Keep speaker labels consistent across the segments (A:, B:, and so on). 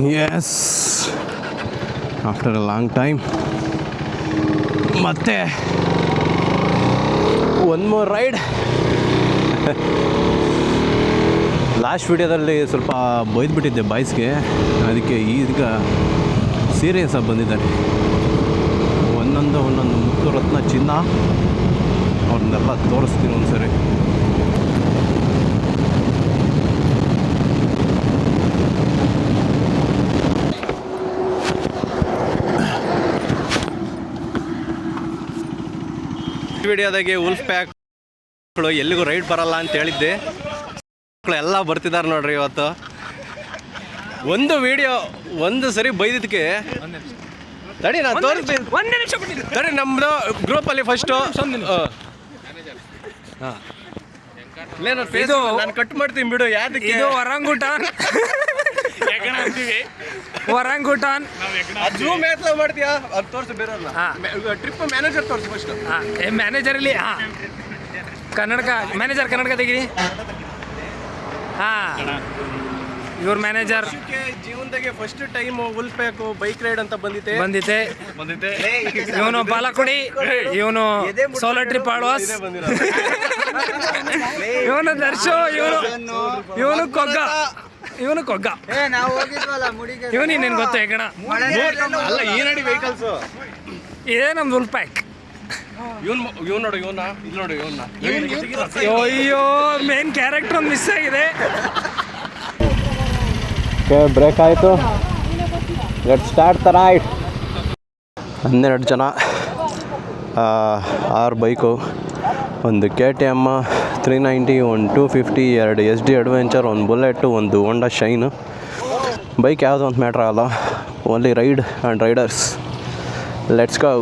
A: S after a long time ಮತ್ತೆ one more ride. Last ವಿಡಿಯೋದಲ್ಲಿ ಸ್ವಲ್ಪ ಬೈದ್ಬಿಟ್ಟಿದ್ದೆ ಬಾಯ್ಸ್ಗೆ, ಅದಕ್ಕೆ ಈಗ ಸೀರಿಯಸ್ ಆಗಿ ಬಂದಿದ್ದಾರೆ. ಒಂದೊಂದು ಮುತ್ತು ರತ್ನ ಚಿನ್ನ ಅವ್ರನ್ನೆಲ್ಲ ತೋರಿಸ್ತೀನಿ ಒಂದ್ಸರಿ. ವಿಡಿಯೋದಾಗೆ ಉಲ್ಫ್ ಪ್ಯಾಕ್ಗಳು ಎಲ್ಲಿಗೂ ರೈಡ್ ಬರಲ್ಲ ಅಂತ ಹೇಳಿದ್ದೆ, ಎಲ್ಲ ಬರ್ತಿದ್ದಾರೆ ನೋಡ್ರಿ ಇವತ್ತು. ಒಂದು ವಿಡಿಯೋ ಒಂದು ಸರಿ ಬೈದಿದ್ದಕ್ಕೆ ತಡಿ ನಾನು ತೋರಿಸ್ತೀನಿ. ತಡಿ ನಮ್ಮದು ಗ್ರೂಪಲ್ಲಿ ಫಸ್ಟು ನಾನು ಕಟ್ ಮಾಡ್ತೀನಿ ಬಿಡು. ಯಾವ್ದಕ್ಕೆ
B: ಇದು ಒರಂಗುಟಾನ್ ಒರಂಗುಟಾನ್
A: ಜೂಮ್ ಮಾಡ್ತೀಯಾ? ಅದು ತೋರಿಸಿ ಬೇರಲ್ಲ. ಟ್ರಿಪ್ ಮ್ಯಾನೇಜರ್ ತೋರಿಸಿ ಫಸ್ಟ್.
B: ಮ್ಯಾನೇಜರ್ ಇಲ್ಲಿ ಕನ್ನಡಕ ಮ್ಯಾನೇಜರ್ ಕನ್ನಡಕ ತೆಗೀರಿ. ಇವ್ರ ಮ್ಯಾನೇಜರ್
A: ಜೀವನದಾಗೆ first time wolf pack bike ride ಅಂತ ಬಂದಿತ್ತೆ.
B: ಇವನು ಬಾಲಕುಡಿ, ಇವನು ಸೋಲೋ ಟ್ರಿಪ್ ಆಳ್ವಾಸ್, ಇವನು ದರ್ಶು, ಇವನು ಕೊಗ್ಗ, ಇವನು ಕೊಗ್ಗ. ಇವನು ಇನ್ನೇನು ಗೊತ್ತು ಹೆಗಣ
A: ಅಲ್ಲ ಈ ನಡಿ ವೆಹಿಕಲ್ಸ್.
B: ಇದೇ ನಮ್ದು ಉಲ್ಫ್ ಪ್ಯಾಕ್.
A: ಇವ್ ನೋಡು, ಇವನ್ನ ಇಲ್ಲಿ ನೋಡು, ಇವನ್ನ.
B: ಅಯ್ಯೋ ಮೇನ್ ಕ್ಯಾರೆಕ್ಟರ್ ಒಂದು ಮಿಸ್ ಆಗಿದೆ.
A: ಬ್ರೇಕ್ ಆಯಿತು. Let start the ride. 12 ಜನ, 6 ಬೈಕು, ಒಂದು KTM 390, ಒಂದು 250, 2 SD ಅಡ್ವೆಂಚರ್, ಒಂದು ಬುಲೆಟು, ಒಂದು ಹೋಂಡಾ ಶೈನು. ಬೈಕ್ ಯಾವುದು ಅಂತ ಮ್ಯಾಟ್ರ್ ಆಗಲ್ಲ, only ride and riders. Let's go.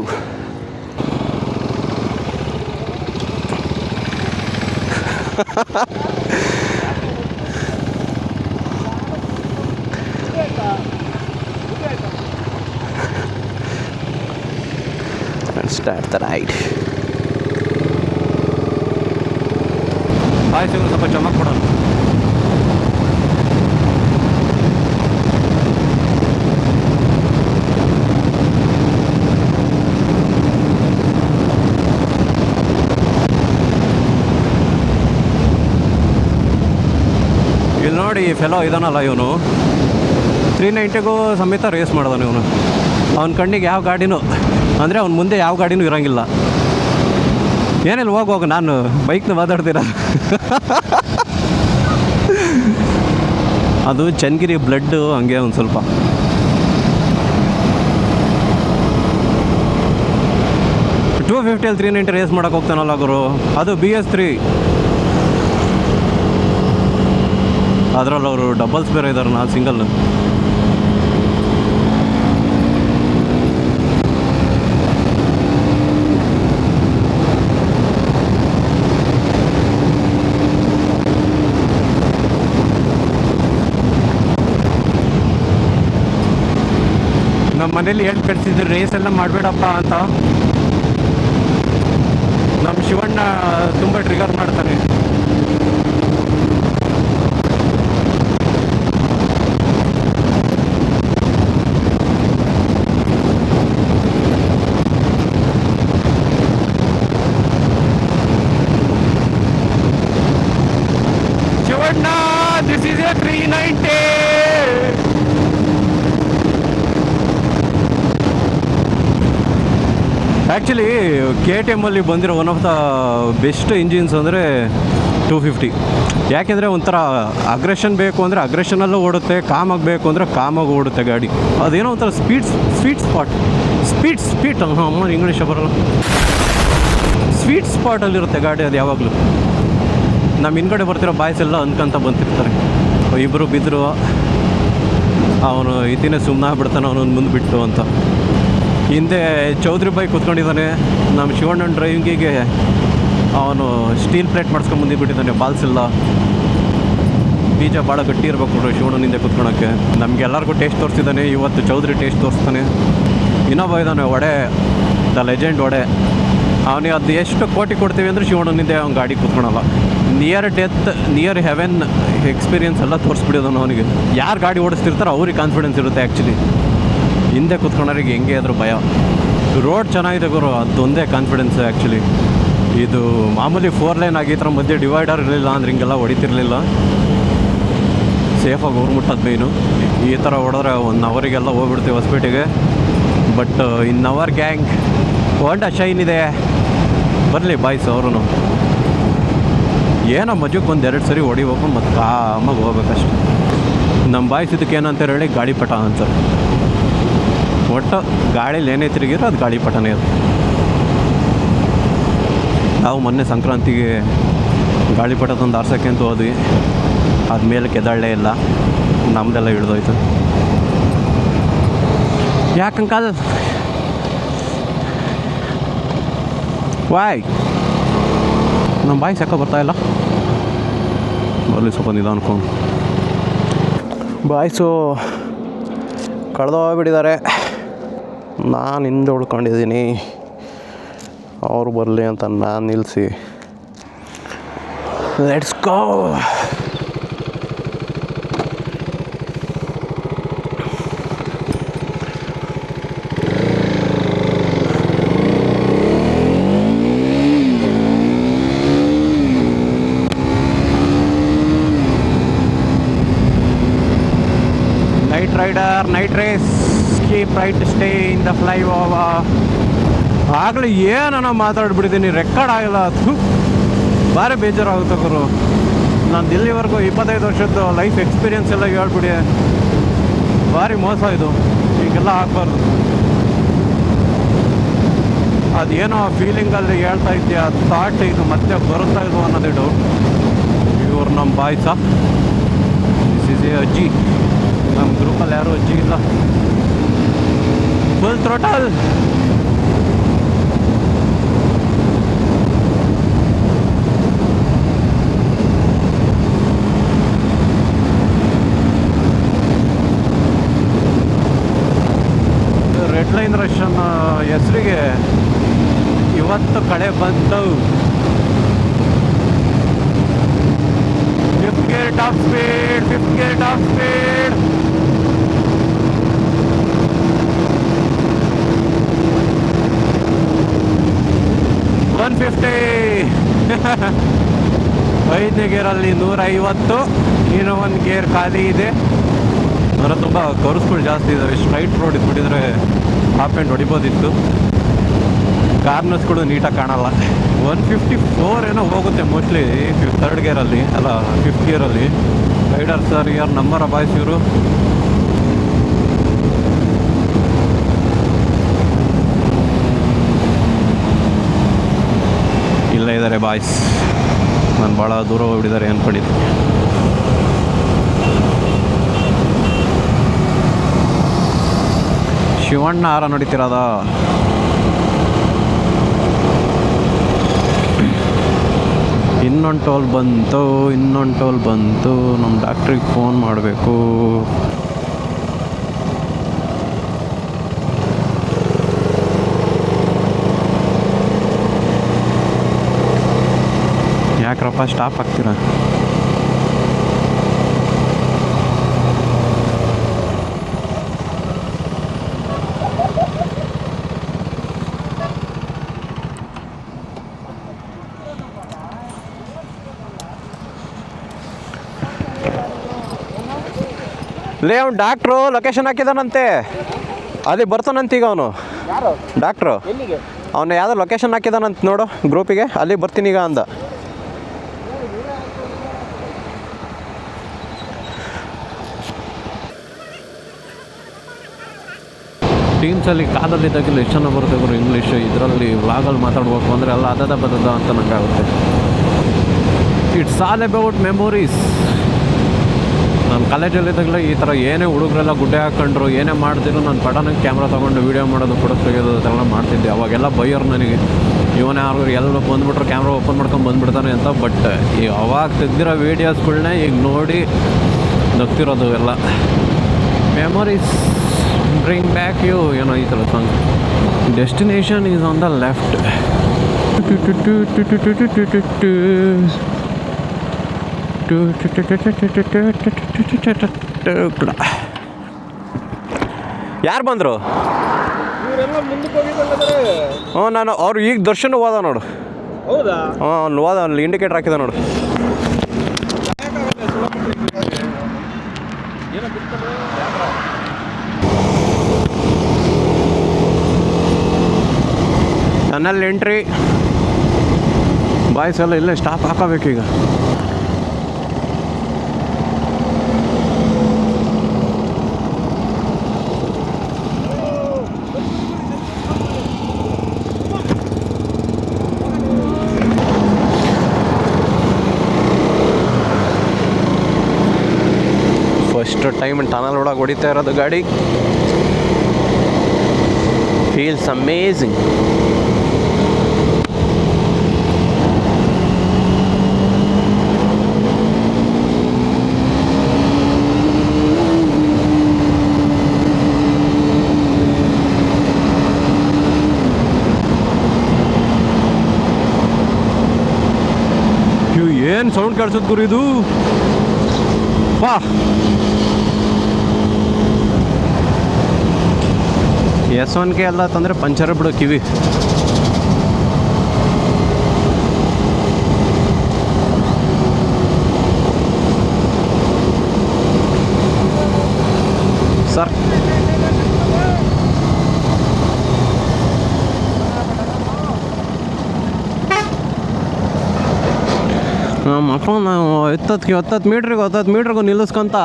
A: Start the ride. ಬಾಯ್ ಸಿಗೋದು ಸ್ವಲ್ಪ ಚಮಕ್ ಕೊಡೋಣ. ಇಲ್ಲಿ ನೋಡಿ, ಈ ಫೆಲೋ ಇದಾನಲ್ಲ, ಇವನು 390ಗೂ ಸಮೇತ ರೇಸ್ ಮಾಡಿದಾನೆ ಇವನು. ಅವನ ಕಣ್ಣಿಗೆ ಯಾವ ಗಾಡಿನೂ ಅಂದರೆ ಅವ್ನ ಮುಂದೆ ಯಾವ ಗಾಡಿನೂ ಇರೋಂಗಿಲ್ಲ. ಏನಿಲ್ಲ, ಹೋಗುವಾಗ ನಾನು ಬೈಕ್ನ ಮಾತಾಡ್ತೀರ. ಅದು ಚನ್ನಗಿರಿ ಬ್ಲಡ್ಡು ಹಂಗೆ ಒಂದು ಸ್ವಲ್ಪ. ಟೂ 250 390 ರೇಸ್ ಮಾಡೋಕೆ ಹೋಗ್ತಾನಲ್ಲ ಗುರು, ಅದು BS3. ಅದರಲ್ಲಿ ಅವರು ಡಬಲ್ಸ್ ಬೇರೆ ಇದ್ದಾರೆ, ನಾನು ಸಿಂಗಲ್. ನಮ್ಮ ಮನೇಲಿ ಹೇಳಿ ಕಳಿಸಿದ್ರು ರೇಸ್ ಎಲ್ಲ ಮಾಡಬೇಡಪ್ಪ ಅಂತ. ನಮ್ಮ ಶಿವಣ್ಣ ತುಂಬ ಟ್ರಿಗರ್ ಮಾಡ್ತಾನೆ. Shivanna, this is a 390. Actually KTMಲ್ಲಿ ಬಂದಿರೋ one of the best engines ಅಂದರೆ 250. ಯಾಕೆಂದರೆ ಒಂಥರ ಅಗ್ರೆಷನ್ ಬೇಕು ಅಂದರೆ ಅಗ್ರೆಷನಲ್ಲೂ ಓಡುತ್ತೆ, ಕಾಮ್ ಆಗಬೇಕು ಅಂದರೆ ಕಾಮಾಗಿ ಓಡುತ್ತೆ ಗಾಡಿ. ಅದೇನೋ ಒಂಥರ ಸ್ವೀಟ್ ಸ್ಪಾಟ್ ಅಮ್ಮ ಇಂಗ್ಲೀಷ್ ಬರೋಲ್ಲ, ಸ್ವೀಟ್ ಸ್ಪಾಟಲ್ಲಿರುತ್ತೆ ಗಾಡಿ ಅದು ಯಾವಾಗಲೂ. ನಮ್ಮ ಹಿಂದ್ಗಡೆ ಬರ್ತಿರೋ ಬಾಯ್ಸ್ ಎಲ್ಲ ಅನ್ಕೊಂತ ಬಂತಿರ್ತಾರೆ, ಇಬ್ಬರು ಬಿದ್ದರು, ಅವನು ಇತಿನೇ ಸುಮ್ಮನೆ ಆಗ್ಬಿಡ್ತಾನೆ ಅವನೊಂದು ಮುಂದೆ ಬಿಟ್ಟು ಅಂತ. ಹಿಂದೆ ಚೌಧರಿ ಬೈಕ್ ಕೂತ್ಕೊಂಡಿದ್ದಾನೆ. ನಮ್ಮ ಶಿವಣ್ಣನ ಡ್ರೈವಿಂಗಿಗೆ ಅವನು ಸ್ಟೀಲ್ ಪ್ಲೇಟ್ ಮಾಡಿಸ್ಕೊಂಡು ಬಂದಿಬಿಟ್ಟಿದ್ದಾನೆ, ಬಾಲ್ಸ್ ಇಲ್ಲ. ಬೀಜ ಭಾಳ ಗಟ್ಟಿ ಇರಬೇಕು ನೋಡ್ರಿ ಶಿವಣ್ಣನಿಂದ ಕೂತ್ಕೊಳಕ್ಕೆ. ನಮಗೆಲ್ಲರಿಗೂ ಟೇಸ್ಟ್ ತೋರಿಸಿದ್ದಾನೆ. ಇವತ್ತು ಚೌಧರಿ ಟೇಸ್ಟ್ ತೋರಿಸ್ತಾನೆ. ಇನ್ನೊಬ್ಬ ಇದ್ದಾನೆ ಒಡೆ, ದ ಲೆಜೆಂಡ್ ಒಡೆ. ಅವನಿಗೆ ಅದು ಎಷ್ಟು ಕೋಟಿ ಕೊಡ್ತೀವಿ ಅಂದರೆ ಶಿವಣ್ಣನಿಂದೆ ಅವ್ನು ಗಾಡಿ ಕೂತ್ಕೊಳಲ್ಲ. Near death near heaven experience ಎಲ್ಲ ತೋರಿಸ್ಬಿಡೋದು ಅವನಿಗೆ. ಯಾರು ಗಾಡಿ ಓಡಿಸ್ತಿರ್ತಾರೋ ಅವ್ರಿಗೆ ಕಾನ್ಫಿಡೆನ್ಸ್ ಇರುತ್ತೆ ಆ್ಯಕ್ಚುಲಿ. ಹಿಂದೆ ಕೂತ್ಕೊಂಡವ್ರಿಗೆ ಹೆಂಗೆ ಆದರೂ ಭಯ. ರೋಡ್ ಚೆನ್ನಾಗಿದೆ ಗುರು, ಅದೊಂದೇ ಕಾನ್ಫಿಡೆನ್ಸ್ ಆ್ಯಕ್ಚುಲಿ. ಇದು ಮಾಮೂಲಿ 4 ಲೈನ್ ಆಗಿತ್ರ ಮಧ್ಯೆ ಡಿವೈಡರ್ ಇರಲಿಲ್ಲ ಅಂದ್ರೆ ಹಿಂಗೆಲ್ಲ ಹೊಡಿತಿರ್ಲಿಲ್ಲ. ಸೇಫಾಗಿ ಊರು ಮುಟ್ಟೋದು ಮೇಯ್ನು. ಈ ಥರ ಹೊಡೆದ್ರೆ 1 ಅವರಿಗೆಲ್ಲ ಹೋಗ್ಬಿಡ್ತೀವಿ ಹೊಸಪೇಟೆಗೆ. ಬಟ್ ಇನ್ ಅವರ್ ಗ್ಯಾಂಗ್ ಹೋಂಡಾ ಶೈನ್ ಇದೆ, ಬರಲಿ ಬಾಯ್ಸ್ ಅವರು. ಏನೋ ಮಜಕ್ಕೆ 1-2 ಸರಿ ಹೊಡಿಬೇಕು ಮತ್ತು ಕಾಮಾಗಿ ಹೋಗ್ಬೇಕಷ್ಟೆ. ನಮ್ಮ ಬಾಯ್ಸ್ ಇದಕ್ಕೆ ಏನಂತ ಹೇಳಿ ಗಾಳಿಪಟ ಅಂತಾರೆ. ಒಟ್ಟು ಗಾಳೀಲಿ ಏನೇ ತಿರುಗಿರೋ ಅದು ಗಾಳಿಪಟನೇ ಅದು. ನಾವು ಮೊನ್ನೆ ಸಂಕ್ರಾಂತಿಗೆ ಗಾಳಿಪಟ ತಂದು ಆರ್ಸೋಕ್ಕೆ ಅಂತ ಹೋದ್ವಿ. ಅದ್ಮೇಲೆ ಕೆದಳೇ ಇಲ್ಲ, ನಮ್ಮದೆಲ್ಲ ಹಿಡ್ದೋಯ್ತು. ಯಾಕಂಕಲ್ ವಾಯ್ ನಮ್ಮ ಬಾಯಿ ಸಾಕ ಬರ್ತಾಯಿಲ್ಲ. ಬರಲಿ ಸ್ವಲ್ಪ ನಿಧಾನ ಅನ್ಕೊಂಡು. ಬಾಯ್ಸು ಕಳೆದೋಗ್ಬಿಟ್ಟಿದ್ದಾರೆ. ನಾನು ಹಿಂದೆ ಉಳ್ಕೊಂಡಿದ್ದೀನಿ, ಅವ್ರು ಬರಲಿ ಅಂತ ನಾನು ನಿಲ್ಲಿಸಿ. Let's go. Night rider, night race, keep right, stay in the flyover. ಆಗಲೇ ಏನೋ ಮಾತಾಡ್ಬಿಟ್ಟಿದ್ದೀನಿ, ರೆಕಾರ್ಡ್ ಆಗಿಲ್ಲ. ಅದು ಭಾರಿ ಬೇಜಾರಾಗುತ್ತೆ ಗುರು. ನಾನು ಇಲ್ಲಿವರೆಗೂ 25 ವರ್ಷದ್ದು ಲೈಫ್ ಎಕ್ಸ್ಪೀರಿಯನ್ಸ್ ಎಲ್ಲ ಹೇಳ್ಬಿಡಿ. ಭಾರಿ ಮೋಸ ಇದು, ಹೀಗೆಲ್ಲ ಆಗಬಾರ್ದು. ಅದೇನೋ ಫೀಲಿಂಗಲ್ಲಿ ಹೇಳ್ತಾ ಇದ್ದೆ, ಆ ಥಾಟ್ ಇದು ಮತ್ತೆ ಬರುತ್ತಾ ಇದು ಅನ್ನೋದೇ ಡೌಟ್. ಇವ್ರು ನಮ್ಮ ಬಾಯ್ಸ, ದಿಸ್ ಈಸ್ ಎ ಅಜ್ಜಿ. ನಮ್ಮ ಗ್ರೂಪಲ್ಲಿ ಯಾರೂ ಅಜ್ಜಿ ಇಲ್ಲ. Full throttle. ರೆಡ್ ಲೈನ್ ರಶನ್ ಹೆಸರಿಗೆ ಇವತ್ತು ಕಡೆ ಬಂತು. 5th gear top speed, 5th gear top speed. ಐದನೇ ಗೇರಲ್ಲಿ 150. ಇನ್ನೂ 1 ಗೇರ್ ಖಾಲಿ ಇದೆ. ಅಂದರೆ ತುಂಬ ಕರ್ಸ್ಗಳು ಜಾಸ್ತಿ ಇದ್ದಾವೆ. ಸ್ಟ್ರೈಟ್ ರೋಡ್ ಇದ್ಬಿಟ್ಟಿದ್ರೆ ಹಾಫ್ ಆ್ಯಂಡ್ ಹೊಡಿಬೋದಿತ್ತು. ಕಾರ್ನರ್ಸ್ಗಳು ನೀಟಾಗಿ ಕಾಣಲ್ಲ. 154 ಏನೋ ಹೋಗುತ್ತೆ ಮೋಸ್ಟ್ಲಿ 3rd ಗೇರಲ್ಲಿ, ಅಲ್ಲ 5th ಗೇರಲ್ಲಿ. ರೈಡರ್ ಸರ್ ಯಾರು ನಂಬರ ಬಾಯ್ಸ್ ಇವರು. ಇಲ್ಲೇ ಇದ್ದಾರೆ ಬಾಯ್ಸ್. ನಾನು ಭಾಳ ದೂರ ಹೋಗ್ಬಿಟ್ಟಿದ್ದಾರೆ ಅಂದ್ಕೊಂಡಿದ್ದೆ. ಶಿವಣ್ಣ ಹಾರ ನೋಡಿತಿರೋದ. ಇನ್ನೊಂದು ಟೋಲ್ ಬಂತು, ಇನ್ನೊಂದು ಟೋಲ್ ಬಂತು. ನಮ್ಮ ಡಾಕ್ಟ್ರಿಗೆ ಫೋನ್ ಮಾಡಬೇಕು. ಯಾಕ್ರಪ್ಪ ಸ್ಟಾಪ್ ಆಗ್ತೀರಾ? ಲೇ ಅವ್ನು ಡಾಕ್ಟ್ರು ಲೊಕೇಶನ್ ಹಾಕಿದಾನಂತೆ, ಅಲ್ಲಿ ಬರ್ತಾನಂತ ಈಗ ಅವನು ಡಾಕ್ಟ್ರು. ಅವನು ಯಾವುದೋ ಲೊಕೇಶನ್ ಹಾಕಿದಾನಂತ ನೋಡು ಗ್ರೂಪಿಗೆ, ಅಲ್ಲಿ ಬರ್ತೀನಿ ಈಗ ಅಂದ. ಟೀಮ್ಸಲ್ಲಿ ಕಾದಲ್ಲಿದ್ದಾಗಿಲ್ಲ ಎಷ್ಟು ಜನ ಬರುತ್ತೆ ಗುರು ಇಂಗ್ಲೀಷ್. ಇದರಲ್ಲಿ ವ್ಲಾಗಲ್ಲಿ ಮಾತಾಡ್ಬೇಕು ಅಂದರೆ ಎಲ್ಲ ಅದದ ಬದದ ಅಂತ ನನಗಾಗುತ್ತೆ. It's all about memories. ನಾನು ಕಾಲೇಜಲ್ಲಿದ್ದಾಗಲೇ ಈ ಥರ ಏನೇ ಹುಡುಗರೆಲ್ಲ ಗುಡ್ಡೆ ಹಾಕ್ಕೊಂಡ್ರು ಏನೇ ಮಾಡ್ತಿದ್ರು ನಾನು ಪಡನಕ್ಕೆ ಕ್ಯಾಮ್ರಾ ತೊಗೊಂಡು ವೀಡಿಯೋ ಮಾಡೋದು, ಫೋಟೋಸ್ ತೆಗೆಯೋದು ಅದೆಲ್ಲ ಮಾಡ್ತಿದ್ದೆ. ಅವಾಗೆಲ್ಲ ಬೈಯೋರು ನನಗೆ, ಇವನೇ ಯಾರು ಎಲ್ಲ ಬಂದುಬಿಟ್ರು ಕ್ಯಾಮ್ರಾ ಓಪನ್ ಮಾಡ್ಕೊಂಡು ಬಂದುಬಿಡ್ತಾನೆ ಅಂತ. ಬಟ್ ಈ ಅವಾಗ ತೆಗ್ದಿರೋ ವೀಡಿಯೋಸ್ಗಳನ್ನೇ ಈಗ ನೋಡಿ ನಗ್ತಿರೋದು ಎಲ್ಲ. ಮೆಮೊರೀಸ್ ಬ್ರಿಂಗ್ ಬ್ಯಾಕ್ ಯು ಏನೋ ಈ ಥರ song. Destination is on the left. ಯಾರು ಬಂದರು?
B: ಇವರೆಲ್ಲ ಮುಂದಕ್ಕೆ ಹೋಗಿದ್ದಾರೆ.
A: ಹ್ಞೂ ನಾನು ಅವ್ರು ಈಗ ದರ್ಶನ ಹೋದ ನೋಡು.
B: ಹೌದಾ?
A: ಹಾಂ ಅಲ್ಲಿ ಹೋದ, ಅಲ್ಲಿ ಇಂಡಿಕೇಟರ್ ಹಾಕಿದ ನೋಡು. ಟನಲ್ ಎಂಟ್ರಿ ಬಾಯ್ಸ್ ಎಲ್ಲ ಇಲ್ಲೇ ಸ್ಟಾಪ್ ಹಾಕೋಬೇಕೀಗ. ಫಸ್ಟ್ ಟೈಮ್ ಟನಲ್ ಒಳಗೆ ಹೊಡಿತಾ ಇರೋದು ಗಾಡಿ. Feels amazing. ಏನು ಸೌಂಡ್ ಕೇಳಿಸೋದು ಗುರು ಇದು. ವಾ S1 ಎಲ್ಲ ತಂದರೆ ಪಂಚರ್ ಬಿಡೋ ಕಿವಿ. ಸರ್ ಮಕ್ಕಳು ನಾವು 10 ಮೀಟ್ರಿಗೂ ನಿಲ್ಲಿಸ್ಕೊಂತ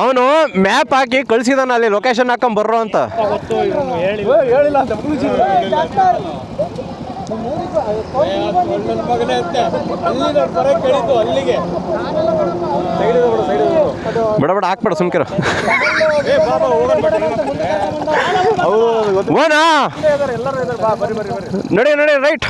A: ಅವನು ಮ್ಯಾಪ್ ಹಾಕಿ ಕಳಿಸಿದಾನ, ಅಲ್ಲಿ ಲೊಕೇಶನ್ ಹಾಕೊಂಡ್ ಬರ್ರೋ ಅಂತ. ಬಡ ಹಾಕ್ಬೇಡ ಸುಮ್ಕಿರ. ಓನಾ ನಡಿ ರೈಟ್.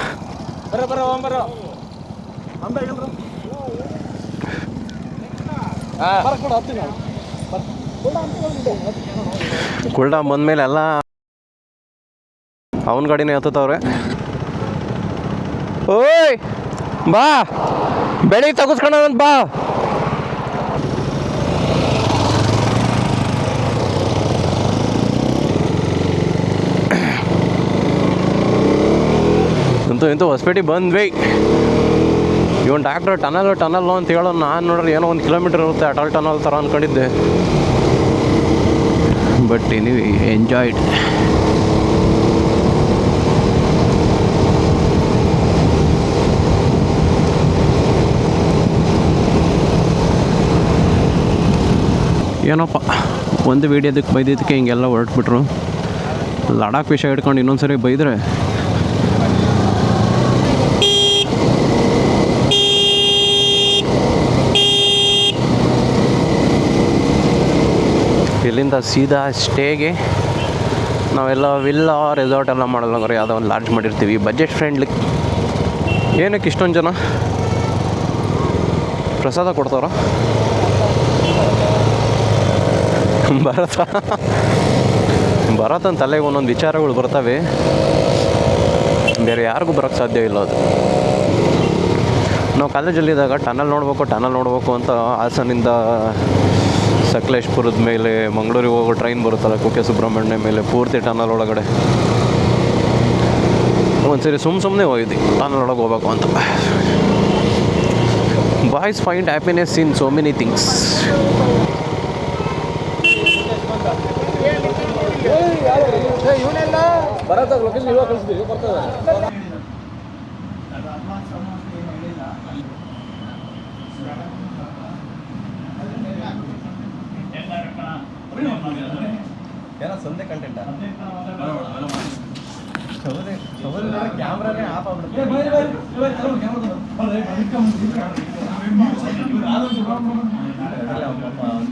A: ಕುಲ್ಡಾಮ್ ಬಂದ್ಮೇಲೆ ಎಲ್ಲ ಅವನ ಗಾಡಿನೇ ಹತ್ತವ್ರೆ. ಓಯ್ ಬಾ ಬೆಳಿಗ್ಗೆ ತಗಸ್ಕೊಂಡಂತ ಬಾ. ಇಂತೂ ಹೊಸಪೇಟೆ ಬಂದ್ವಿ. ಇವನ್ ಡಾಕ್ಟ್ರ್ ಟನಲ್ ಅಂತ ಹೇಳೋ, ನಾನು ನೋಡ್ರಿ ಏನೋ 1 ಕಿಲೋಮೀಟರ್ ಇರುತ್ತೆ ಅಟಲ್ ಟನಲ್ ಥರ ಅಂದ್ಕೊಂಡಿದ್ದೆ. But anyway enjoyed. ಏನಪ್ಪ ಒಂದು ವೀಡಿಯೋದಕ್ಕೆ ಬೈದಿದ್ದಕ್ಕೆ ಹಿಂಗೆಲ್ಲ ಹೊರಟ್ಬಿಟ್ರು. ಲಡಾಖ್ ವಿಷಯ ಹಿಡ್ಕೊಂಡು ಇನ್ನೊಂದ್ಸರಿ ಬೈದರೆ ಇಲ್ಲಿಂದ ಸೀದಾ ಸ್ಟೇಗೆ ನಾವೆಲ್ಲ ವಿಲ್ಲಾ ರೆಸಾರ್ಟ್ ಎಲ್ಲ ಮಾಡಲ್ಲ, ಯಾವುದೋ ಒಂದು ಲಾಡ್ಜ್ ಮಾಡಿರ್ತೀವಿ ಬಜೆಟ್ ಫ್ರೆಂಡ್ಲಿ. ಏನಕ್ಕೆ ಇಷ್ಟೊಂದು ಜನ ಪ್ರಸಾದ ಕೊಡ್ತಾರ? ಬರತ್ತಂತ ತಲೆಗೆ ಒಂದೊಂದು ವಿಚಾರಗಳು ಬರ್ತವೆ, ಬೇರೆ ಯಾರಿಗೂ ಬರೋಕ್ಕೆ ಸಾಧ್ಯ ಇಲ್ಲ ಅದು. ನಾವು ಕಾಲೇಜಲ್ಲಿದ್ದಾಗ ಟನಲ್ ನೋಡಬೇಕು ಅಂತ ಹಾಸನಿಂದ ಸಕಲೇಶ್ಪುರದ ಮೇಲೆ ಮಂಗಳೂರಿಗೆ ಹೋಗೋ ಟ್ರೈನ್ ಬರುತ್ತಲ್ಲ, ಕುಕ್ಕೆ ಸುಬ್ರಹ್ಮಣ್ಯ ಮೇಲೆ ಪೂರ್ತಿ ಟನಲ್ ಒಳಗಡೆ. ಒಂದ್ಸರಿ ಸುಮ್ಮನೆ ಹೋಗಿದ್ವಿ ಟನಲ್ ಒಳಗೆ ಹೋಗ್ಬೇಕು ಅಂತ. Boys find happiness in so many things.
C: ಏನೋ ಸಂದೆ ಕಂಟೆಂಟ್ ಕ್ಯಾಮ್ರಾನೇ ಆಫ್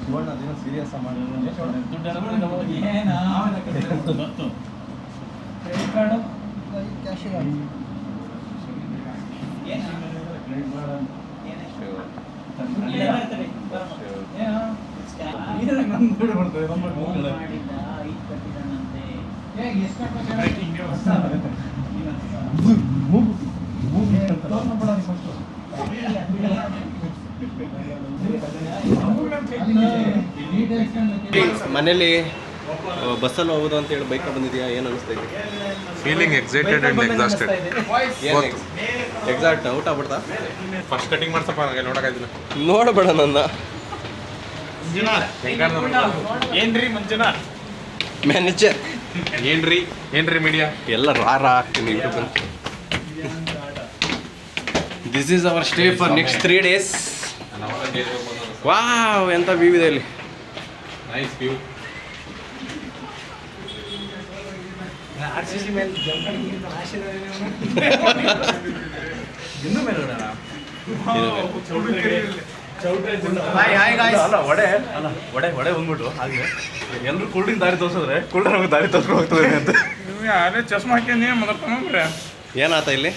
C: ಶಿವಣ್ಣ ಸೀರಿಯಸ್ ಮನೇಲಿ ಬಸ್ಸಲ್ಲಿ ಹೋಗೋದು ಅಂತ ಹೇಳಿ ಬೈಕ್ ಬಂದಿದ್ಯಾ, ಏನು ಅನಿಸ್ತೈತಿ?
D: Feeling excited and exhausted.
C: Exact out ಆಗ್ಬಿಡ್ತಾ?
D: ಫಸ್ಟ್ ಕಟಿಂಗ್ ಮಾಡ್ಸಪ್ಪ, ನನಗೆ ನೋಡಕ್ಕಾಯ್ತಿಲ್ಲ.
C: ನೋಡಬೇಡ ನನ್ನ
B: ಏನ್ರಿ ಮಂಜುನಾಥ್
C: ಮ್ಯಾನೇಜರ್.
D: ಏನ್ರಿ ಮೀಡಿಯಾ
C: ಎಲ್ಲ ರಾರ ಆಗ್ತೀನಿ YouTube. This is our stay for next 3 days. Wow, ಎಂತ ವ್ಯೂ ಇದೆ ಇಲ್ಲಿ.
D: Nice view.
B: RCC ಮೇಲೆ
C: ಒಡೆ ಬಂದ್ಬಿಟ್ಟು ಹಾಗೆ ಎಲ್ಲರೂ ಕುಲ್ಡಿನ ದಾರಿ ತೋರಿಸಿದ್ರೆ ಕುಲ್ಡ ನಮಗೆ ದಾರಿ ತೋರಿಸ್ಕೊಂಡು ಹೋಗ್ತದೆ ಅಂತ.
B: ಯಾರೇ ಚಸ್ಮಾ ಹಾಕ್ಯಂದಿ ಮೊದಲ
C: ಏನಾತ ಇಲ್ಲಿ?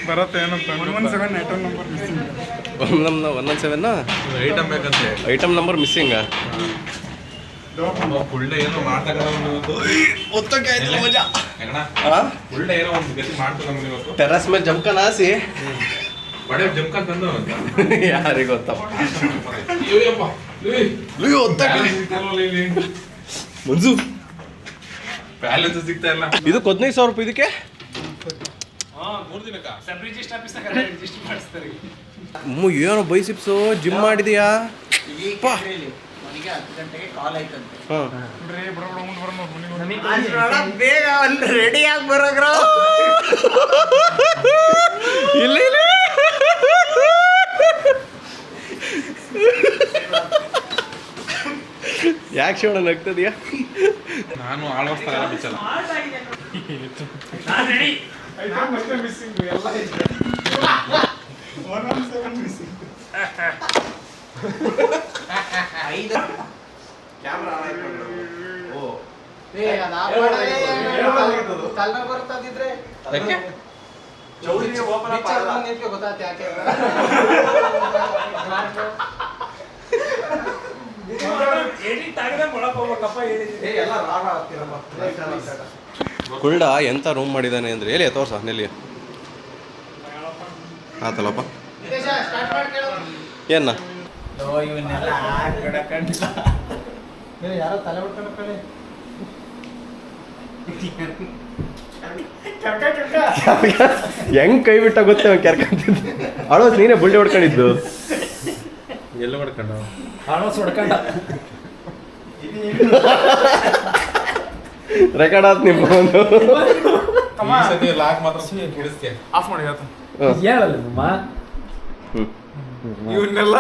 B: ಬರತ್ತೆ ಏನಂತ 117 ಐಟಮ್ ನಂಬರ್ ಮಿಸ್ಸಿಂಗ್.
C: 117
D: ಐಟಮ್ ಬೇಕಂತೆ.
C: Item number missing.
D: ಫುಲ್ಡೆ ಏನೋ ಮಾಡ್ತಾಗ ಫುಲ್ಡೆ ಏನೋ ಒಂದು ಗತಿ ಮಾಡ್ತದ ನಮ್ಗೆ ಇವತ್ತು.
C: ಟೆರಸ್ ಮೇಲೆ ಜಮ್ಕನ್ ಹಾಸಿ
D: ಬಡೆ ಜಮ್ಕನ್ ತಂದು
C: ಯಾರಿಗೆ ಗೊತ್ತಪ್ಪ. ಮಂಜು
D: ಬ್ಯಾಲೆನ್ಸ್ ಸಿಗ್ತಾ ಇಲ್ಲ.
C: ಇದು 15,000 ರೂಪಾಯಿ ಇದಕ್ಕೆ.
D: 3 ದಿನಕ್ಕ
B: ಸಬ್ ರಿಜಿಸ್ಟರ್ ಆಫೀಸ್ನಾಗ ರಿಜಿಸ್ಟರ್ ಮಾಡಿಸ್ತಾರೆ.
C: ಏನೋ ಬೈಸಿಪ್ಸು ಜಿಮ್ ಮಾಡಿದೀಯಾ? ಹಾಂ,
B: ಬೇಗ ಅಲ್ಲಿ ರೆಡಿ ಆಗಿ ಬರೋಗ್ರ.
C: ಇಲ್ಲ ಇಲ್ಲ ಯಾಕೆ ಶಿವಣ್ಣ ನಗ್ತದ್ಯಾ?
D: ನಾನು ಆಳ್ವಸ್ತಾರ ಬಿಚ್ಚಲ್ಲ.
B: ನಾನು ರೆಡಿ. ಐಟಮ್ ಅಷ್ಟೇ ಮಿಸ್ಸಿಂಗ್, ಎಲ್ಲ ಇದೆ. 117 ಮಿಸ್ಸಿಂಗ್.
C: ಕ್ಯಾಮ್ರಾ ಓ
D: ಯಾಕೆ?
B: ಎಡಿಟ್ ಆಗದೆ ಒಳಗೆ ಹೋಗ್ಬೇಕಪ್ಪ ಹೇಳಿದ್ದೀನಿ.
C: ಕುಲ್ಡ ಎಂತ ರೂಮ್ ಮಾಡಿದ್ದಾನೆ ಅಂದ್ರೆ ಎಲ್ಲಿ ತೋರ್ಸ ನೆಲ್ಲಿ ಆತಲ್ಲಪ್ಪ. ಏನ
B: ಯಾರೋ ತಲೆ ಹೊಡ್ಕೊಂಡು ಕಡೆ
C: ಹೆಂಗ್ ಕೈ ಬಿಟ್ಟ ಗೊತ್ತೇ ಅವ್ನು ಕೆರ್ಕೊಂತಿದ್ದೆ. ಅಳೋಸ್ ನೀನೇ ಬುಲ್ಡಿ ಹೊಡ್ಕೊಂಡಿದ್ದು.
D: ಎಲ್ಲ ಮಾಡ್ಕೊಂಡು
B: ಹೊಡ್ಕೊಂಡ
C: ರೆಕಾರ್ಡ್ ಆತ್ ನಿಮ್ಮ ಒಂದು.
D: ಲಾಕ್ ಮಾತ್ರ ಬಿಡಿಸ್ತೀಯ.
B: ಆಫ್ ಮಾಡಿ ಹೇಳ್ತಾನೆ.
C: ಹ್ಮ್.
B: ಇವನ್ನೆಲ್ಲ